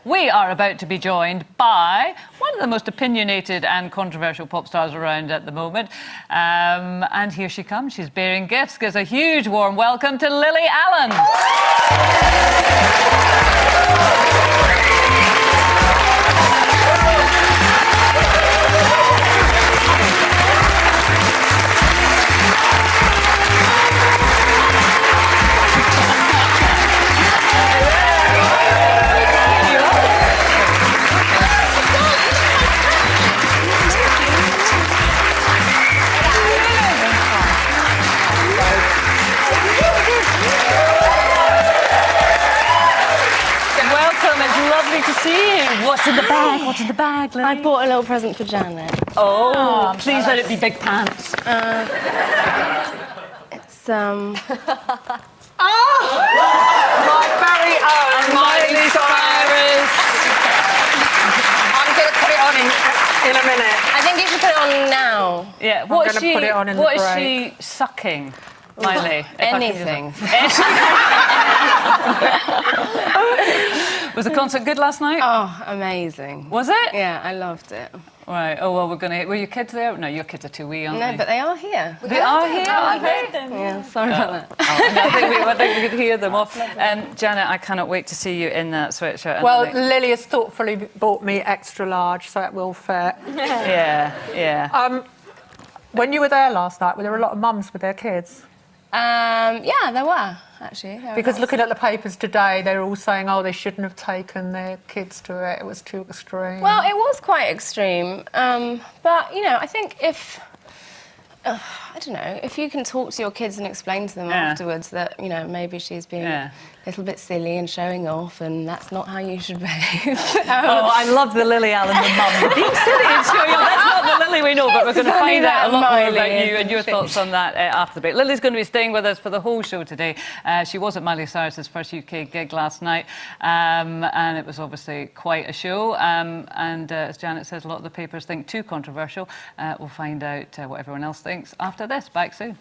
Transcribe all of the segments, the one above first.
We are about to be joined by one of the most opinionated and controversial pop stars around at the moment. And here she comes. She's bearing gifts. Gives a huge warm welcome to Lily Allen. To see you. What's in the bag? What's in the bag, Lily? I bought a little present for Janet. Oh, please let it be big pants. It's my very own Miley Cyrus. I'm going to put it on in a minute. I think you should put it on now. Yeah. I'm going to put it on in the break. What is she sucking, Miley? Anything. Was the concert good last night? Oh, amazing. Was it? Yeah, I loved it. Right. Oh, well, were your kids there? No, your kids are too wee, aren't they? No, but they are here. They are here, I heard them. Yeah, sorry about that. I think we could hear them off. Janet, I cannot wait to see you in that sweatshirt. Well, Lily has thoughtfully bought me extra large, so it will fit. Yeah. When you were there last night, were there a lot of mums with their kids? Yeah, there were, actually. Because looking at the papers today, they're all saying, oh, they shouldn't have taken their kids to it. It was too extreme. Well, it was quite extreme. But, you know, I think if... I don't know, if you can talk to your kids and explain to them afterwards that, you know, maybe she's being a little bit silly and showing off and that's not how you should behave. Oh, I love the Lily Allen, the mum. Being silly and showing off, that's not the Lily we know, but we're going to find out a lot more about you and your thoughts on that after the break. Lily's going to be staying with us for the whole show today. She was at Miley Cyrus's first UK gig last night, and it was obviously quite a show. And as Janet says, a lot of the papers think too controversial. We'll find out what everyone else thinks after this. Back soon.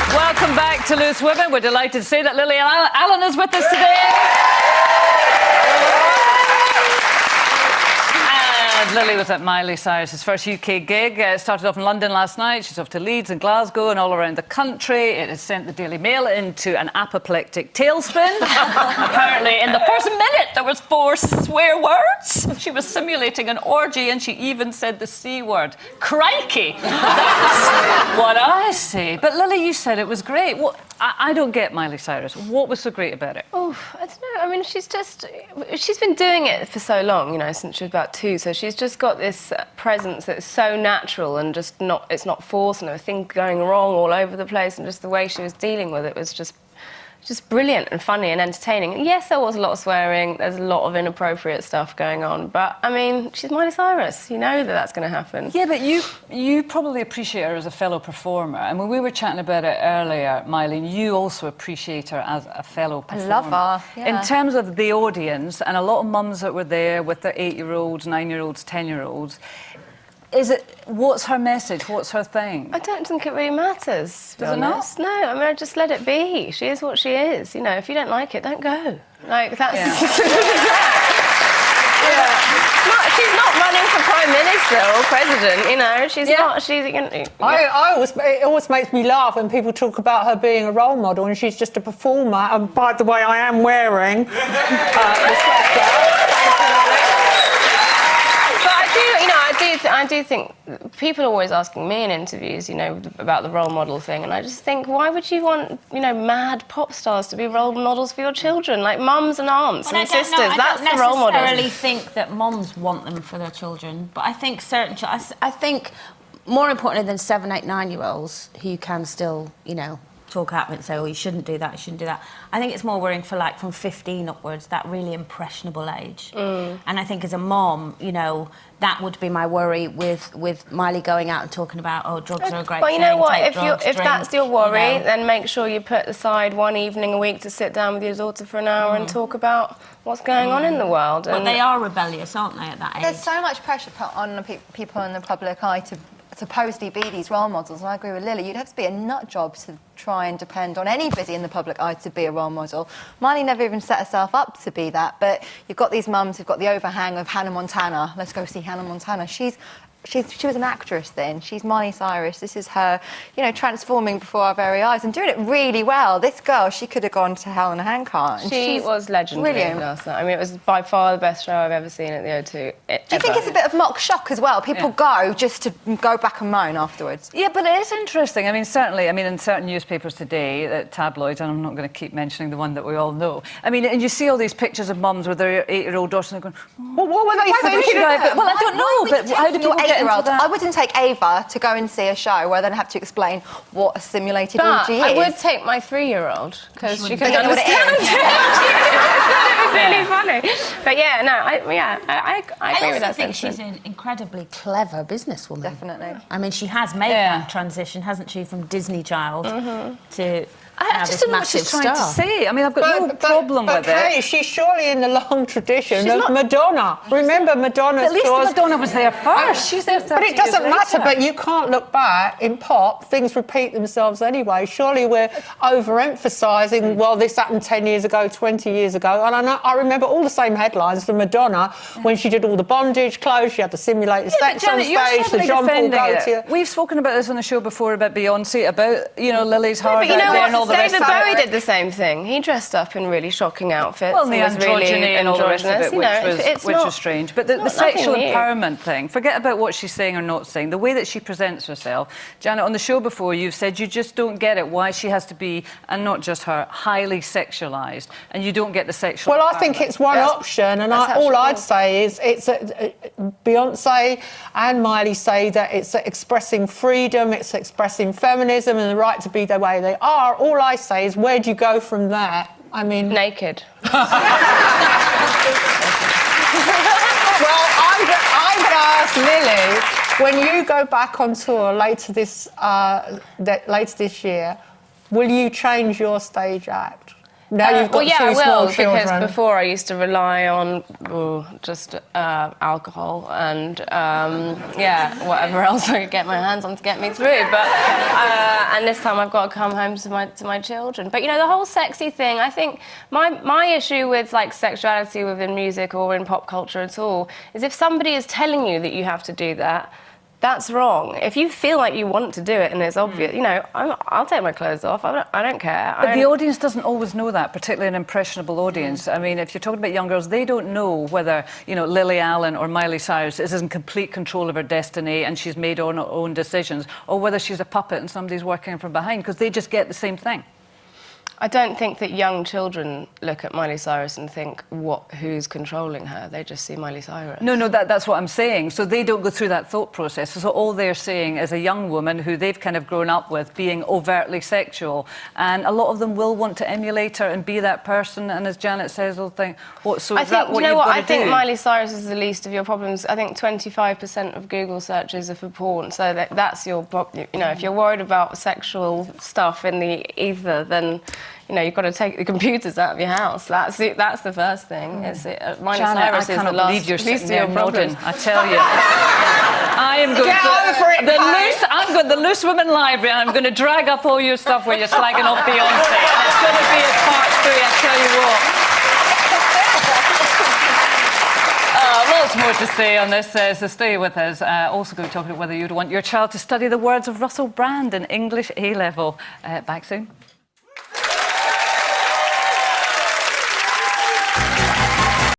Welcome back to Loose Women. We're delighted to say that Lily Allen is with us today. Lily was at Miley Cyrus's first UK gig. It started off in London last night. She's off to Leeds and Glasgow and all around the country. It has sent the Daily Mail into an apoplectic tailspin. Apparently, in the first minute, there was 4 swear words. She was simulating an orgy and she even said the C word. Crikey! That's what I say. But Lily, you said it was great. I don't get Miley Cyrus. What was so great about it? Oh, I don't know. I mean, she's been doing it for so long, you know, since she was about 2. So she's just got this presence that's so natural and it's not forced and there were things going wrong all over the place and just the way she was dealing with it was just brilliant and funny and entertaining. And yes, there was a lot of swearing, there's a lot of inappropriate stuff going on, but, I mean, she's Miley Cyrus. You know that that's going to happen. Yeah, but you probably appreciate her as a fellow performer. And when we were chatting about it earlier, Miley, you also appreciate her as a fellow performer. I love her, yeah. In terms of the audience, and a lot of mums that were there with their 8-year-olds, 9-year-olds, 10-year-olds, what's her message? What's her thing? I don't think it really matters. Does it not? No, I mean, I just let it be. She is what she is. You know, if you don't like it, don't go. Like, that's... She's not running for Prime Minister or President, you know. She's not... It always makes me laugh when people talk about her being a role model and she's just a performer. And by the way, I am wearing the sweatshirt. I do think people are always asking me in interviews, you know, about the role model thing, and I just think, why would you want, you know, mad pop stars to be role models for your children? Like mums and aunts and sisters, that's the role model. I don't necessarily think that moms want them for their children, but I think I think more importantly than 7, 8, 9-year-olds who can still, you know, talk at me and say, oh, you shouldn't do that, you shouldn't do that. I think it's more worrying for, like, from 15 upwards, that really impressionable age. And I think as a mom, you know, that would be my worry with Miley going out and talking about, oh, drugs are a great thing. But you know what? If That's your worry, then make sure you put aside one evening a week to sit down with your daughter for an hour and talk about what's going on in the world. But they are rebellious, aren't they, at that age? There's so much pressure put on the people in the public eye to supposedly be these role models, and I agree with Lily, you'd have to be a nut job to try and depend on anybody in the public eye to be a role model. Miley never even set herself up to be that, but you've got these mums who've got the overhang of Hannah Montana. Let's go see Hannah Montana. She was an actress then. She's Miley Cyrus. This is her, you know, transforming before our very eyes and doing it really well. This girl, she could have gone to hell in a handcart. And she was legendary last night. I mean, it was by far the best show I've ever seen at the O2. Do you think it's a bit of mock shock as well? People go just to go back and moan afterwards. Yeah, but it is interesting. I mean, certainly, in certain newspapers today, tabloids, and I'm not going to keep mentioning the one that we all know. I mean, and you see all these pictures of mums with their 8-year-old daughters and they're going, Well, what were they thinking? well, I don't know, but how do people get into that? I wouldn't take Ava to go and see a show where then have to explain what a simulated orgy is. I would take my 3-year-old because she could know what it understand is. it. was really funny. But yeah, no, I agree with that. I think she's an incredibly clever businesswoman. Definitely. I mean, she has made that transition, hasn't she, from Disney child to I just don't know what she's trying to say. I mean, I've got no problem with it. Hey, she's surely in the long tradition of Madonna. Remember Madonna's At least Madonna was there first. She's there 30 But it doesn't years matter, later. but you can't look back. In pop, things repeat themselves anyway. Surely we're overemphasising, well, this happened 10 years ago, 20 years ago. And I remember all the same headlines for Madonna when she did all the bondage clothes, she had to simulate the sex on stage, the Jean-Paul Gaultier. We've spoken about this on the show before, about Beyonce, about, you know, Lily's heart out there and all the rest David of it. Bowie did the same thing. He dressed up in really shocking outfits. Well, the and was really androgyny and all the rest of it, androgynous. which was strange. But the sexual empowerment thing, forget about what she's saying or not saying, the way that she presents herself. Janet, on the show before, you've said you just don't get it, why she has to be, and not just her, highly sexualised, and you don't get the sexual Well, I think it's one option, and all I'd say is Beyonce and Miley say that it's expressing freedom, it's expressing feminism and the right to be the way they are. All I say is, where do you go from there? I mean... Naked. Well, I'm going to ask Lily, when you go back on tour later this year, will you change your stage act? Now you've got two small children. Because before I used to rely on just alcohol and whatever else I could get my hands on to get me through. But and this time I've got to come home to my children. But you know, the whole sexy thing. I think my issue with like sexuality within music or in pop culture at all is if somebody is telling you that you have to do that. That's wrong. If you feel like you want to do it and it's obvious, you know, I'll take my clothes off. I don't care. But the audience doesn't always know that, particularly an impressionable audience. I mean, if you're talking about young girls, they don't know whether, you know, Lily Allen or Miley Cyrus is in complete control of her destiny and she's made her own decisions, or whether she's a puppet and somebody's working from behind, because they just get the same thing. I don't think that young children look at Miley Cyrus and think, who's controlling her? They just see Miley Cyrus. No, that's what I'm saying. So they don't go through that thought process. So all they're seeing is a young woman who they've kind of grown up with being overtly sexual. And a lot of them will want to emulate her and be that person. And as Janet says, they'll think, is that what you've got to do? I think Miley Cyrus is the least of your problems. I think 25% of Google searches are for porn. So that's your problem. You know, if you're worried about sexual stuff in the ether, then... You know, you've got to take the computers out of your house. That's the first thing. Miley Cyrus is the least of your problems. I tell you. I am going I'm going to the Loose Women Library and I'm going to drag up all your stuff where you're slagging off Beyonce. It's going to be a part 3, I tell you what. Lots more to say on this, so stay with us. Also going to be talking about whether you'd want your child to study the words of Russell Brand in English A-level. Back soon.